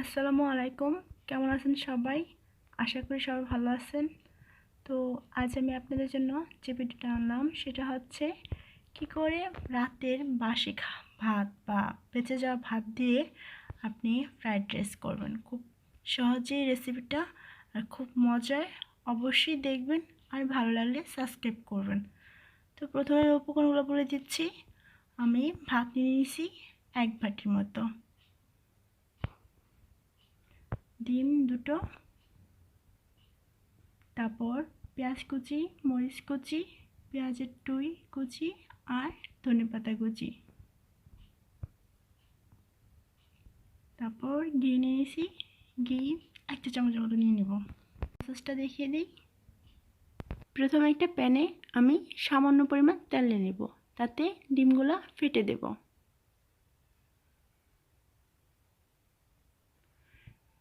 আসসালামু আলাইকুম। কেমন আছেন সবাই? আশা করি সবাই ভালো আছেন। তো আজ আমি আপনাদের জন্য যে ভিডিওটা আনলাম সেটা হচ্ছে কি করে রাতের বাসি ভাত বা বেঁচে যাওয়া ভাত দিয়ে আপনি ফ্রাইড রাইস করবেন। খুব সহজেই রেসিপিটা আর খুব মজার। অবশ্যই দেখবেন আর ভালো লাগলে সাবস্ক্রাইব করবেন। তো প্রথমে উপকরণগুলো বলে দিচ্ছি। আমি ভাত নিয়ে নিয়েছি 1 বাটির মতো, ডিম 2টো, তারপর পেঁয়াজ কুচি, মরিচ কুচি, পেঁয়াজের টুই কুচি আর ধনেপাতা কুচি। তারপর ঘি নিয়েছি, ঘি 1 চামচের মতো নিয়ে নেব। প্রসেসটা দেখিয়ে দিই। প্রথমে একটা প্যানে আমি সামান্য পরিমাণ তেল নিয়ে নেব, তাতে ডিমগুলো ফেটে দেব।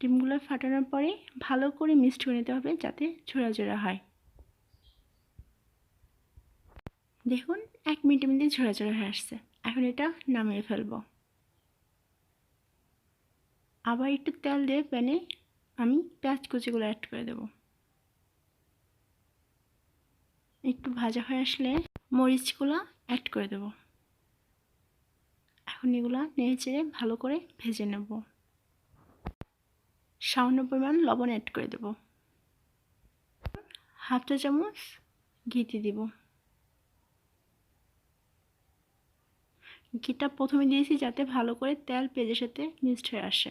ডিমগুলো ফাটানোর পরে ভালো করে মিক্সড করে নিতে হবে যাতে ঝোড়া ঝোড়া হয়। দেখুন 1 মিনিটের মধ্যে ঝোড়া ঝোড়া হয়ে আসছে। এখন এটা নামিয়ে ফেলবো। আবার একটু তেল দিয়ে প্যানে আমি পেঁয়াজ কুচিগুলো অ্যাড করে দেব। একটু ভাজা হয়ে আসলে মরিচগুলো অ্যাড করে দেব। এখন এগুলো নেড়ে চেড়ে ভালো করে ভেজে নেব। সামান্য পরিমাণ লবণ অ্যাড করে দেব। 1/2 চা চামচ ঘি দিয়ে দেব। ঘিটা প্রথমে দিয়েছি যাতে ভালো করে তেল পেঁয়াজের সাথে মিক্সড হয়ে আসে।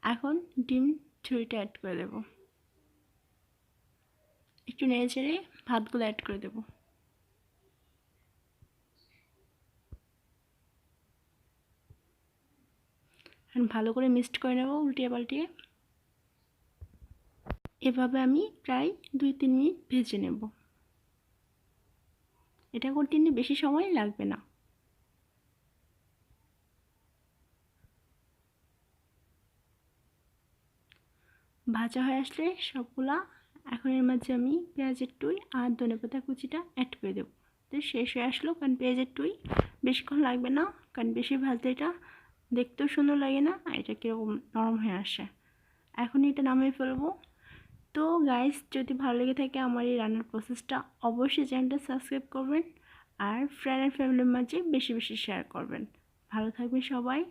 এখন ডিম ঝুড়িটা অ্যাড করে দেব। একটু নেড়ে চেড়ে ভাতগুলো অ্যাড করে দেব। ভালো করে মিক্সড করে নেব উল্টিয়ে পাল্টিয়ে। এভাবে আমি প্রায় 2-3 মিনিট ভেজে নেব। এটা করতে বেশি সময় লাগবে না। ভাজা হয়ে আসলে সবগুলা এখন এর মাঝে আমি পেঁয়াজের টুই আর ধনেপাতা কুচিটা অ্যাড করে দেবো। তো শেষ হয়ে আসলো, কারণ পেঁয়াজের টুই বেশিক্ষণ লাগবে না, কারণ বেশি ভাজলে এটা দেখতেও সুন্দর লাগে না আর এটা কীরকম নরম হয়ে আসে। এখন এটা নামিয়ে ফেলবো। তো গাইস, যদি ভালো লেগে থাকে আমার এই রান্নার প্রসেসটা, অবশ্যই চ্যানেলটা সাবস্ক্রাইব করবেন আর ফ্রেন্ড অ্যান্ড ফ্যামিলির মাঝে বেশি বেশি শেয়ার করবেন। ভালো থাকবেন সবাই।